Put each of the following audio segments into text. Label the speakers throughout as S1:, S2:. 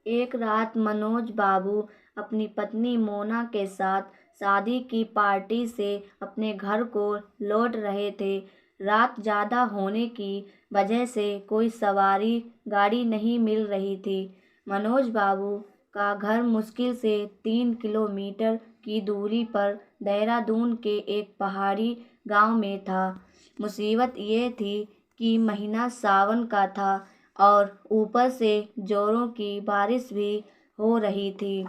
S1: एक रात मनोज बाबू अपनी पत्नी मोना के साथ शादी की पार्टी से अपने घर को लौट रहे थे। रात ज़्यादा होने की वजह से कोई सवारी गाड़ी नहीं मिल रही थी। मनोज बाबू का घर मुश्किल से 3 किलोमीटर की दूरी पर देहरादून के एक पहाड़ी गांव में था। मुसीबत ये थी कि महीना सावन का था और ऊपर से जोरों की बारिश भी हो रही थी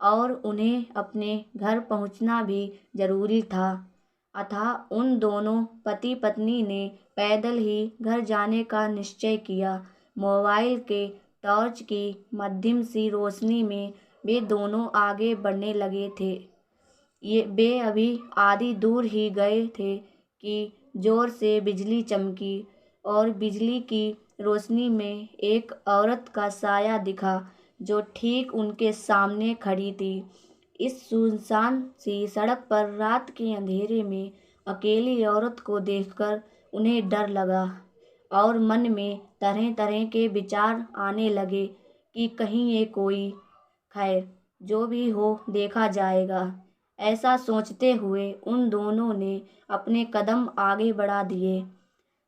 S1: और उन्हें अपने घर पहुंचना भी ज़रूरी था। अतः उन दोनों पति पत्नी ने पैदल ही घर जाने का निश्चय किया। मोबाइल के टॉर्च की मध्यम सी रोशनी में वे दोनों आगे बढ़ने लगे थे। वे अभी आधी दूर ही गए थे कि जोर से बिजली चमकी और बिजली की रोशनी में एक औरत का साया दिखा जो ठीक उनके सामने खड़ी थी। इस सुनसान सी सड़क पर रात के अंधेरे में अकेली औरत को देखकर उन्हें डर लगा और मन में तरह तरह के विचार आने लगे कि कहीं ये कोई, खैर जो भी हो देखा जाएगा। ऐसा सोचते हुए उन दोनों ने अपने कदम आगे बढ़ा दिए,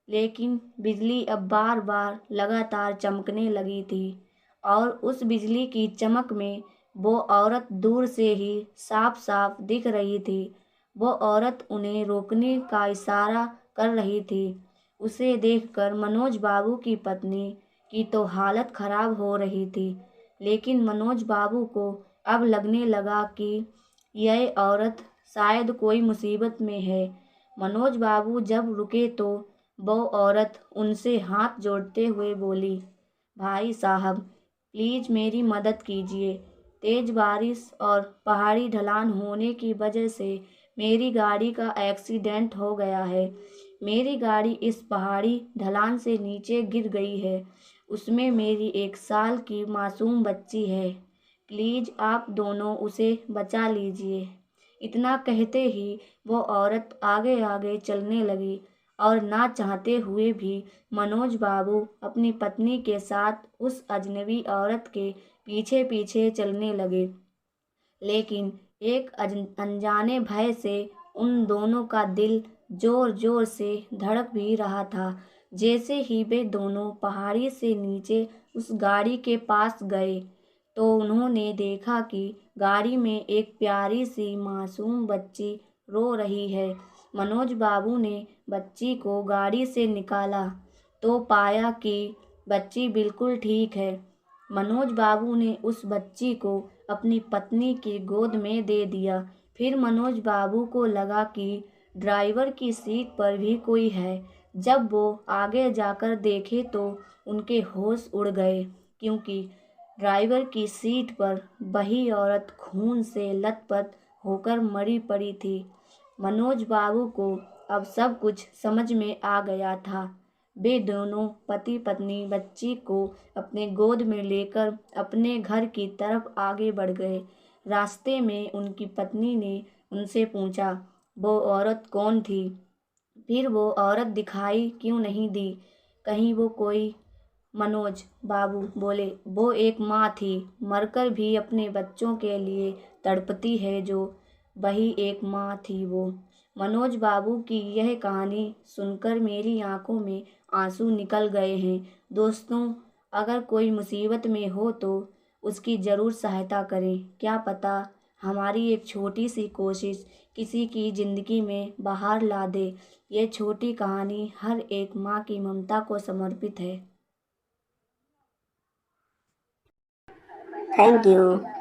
S1: लेकिन बिजली अब बार बार लगातार चमकने लगी थी और उस बिजली की चमक में वो औरत दूर से ही साफ साफ दिख रही थी। वो औरत उन्हें रोकने का इशारा कर रही थी। उसे देखकर मनोज बाबू की पत्नी की तो हालत खराब हो रही थी, लेकिन मनोज बाबू को अब लगने लगा कि यह औरत शायद कोई मुसीबत में है। मनोज बाबू जब रुके तो वो औरत उनसे हाथ जोड़ते हुए बोली, भाई साहब प्लीज़ मेरी मदद कीजिए। तेज़ बारिश और पहाड़ी ढलान होने की वजह से मेरी गाड़ी का एक्सीडेंट हो गया है। मेरी गाड़ी इस पहाड़ी ढलान से नीचे गिर गई है। उसमें मेरी 1 साल की मासूम बच्ची है। प्लीज़ आप दोनों उसे बचा लीजिए। इतना कहते ही वो औरत आगे आगे चलने लगी और ना चाहते हुए भी मनोज बाबू अपनी पत्नी के साथ उस अजनबी औरत के पीछे पीछे चलने लगे। लेकिन एक अनजाने भय से उन दोनों का दिल जोर जोर से धड़क भी रहा था। जैसे ही वे दोनों पहाड़ी से नीचे उस गाड़ी के पास गए तो उन्होंने देखा कि गाड़ी में एक प्यारी सी मासूम बच्ची रो रही है। मनोज बाबू ने बच्ची को गाड़ी से निकाला तो पाया कि बच्ची बिल्कुल ठीक है। मनोज बाबू ने उस बच्ची को अपनी पत्नी की गोद में दे दिया। फिर मनोज बाबू को लगा कि ड्राइवर की सीट पर भी कोई है। जब वो आगे जाकर देखे तो उनके होश उड़ गए, क्योंकि ड्राइवर की सीट पर वही औरत खून से लथपथ होकर मरी पड़ी थी। मनोज बाबू को अब सब कुछ समझ में आ गया था। वे दोनों पति पत्नी बच्ची को अपने गोद में लेकर अपने घर की तरफ आगे बढ़ गए। रास्ते में उनकी पत्नी ने उनसे पूछा, वो औरत कौन थी? फिर वो औरत दिखाई क्यों नहीं दी? कहीं वो कोई? मनोज बाबू बोले, वो एक माँ थी, मरकर भी अपने बच्चों के लिए तड़पती है जो, वही एक माँ थी वो। मनोज बाबू की यह कहानी सुनकर मेरी आंखों में आंसू निकल गए हैं। दोस्तों, अगर कोई मुसीबत में हो तो उसकी ज़रूर सहायता करें। क्या पता हमारी एक छोटी सी कोशिश किसी की ज़िंदगी में बहार ला दे। ये छोटी कहानी हर एक माँ की ममता को समर्पित है।
S2: Thank you.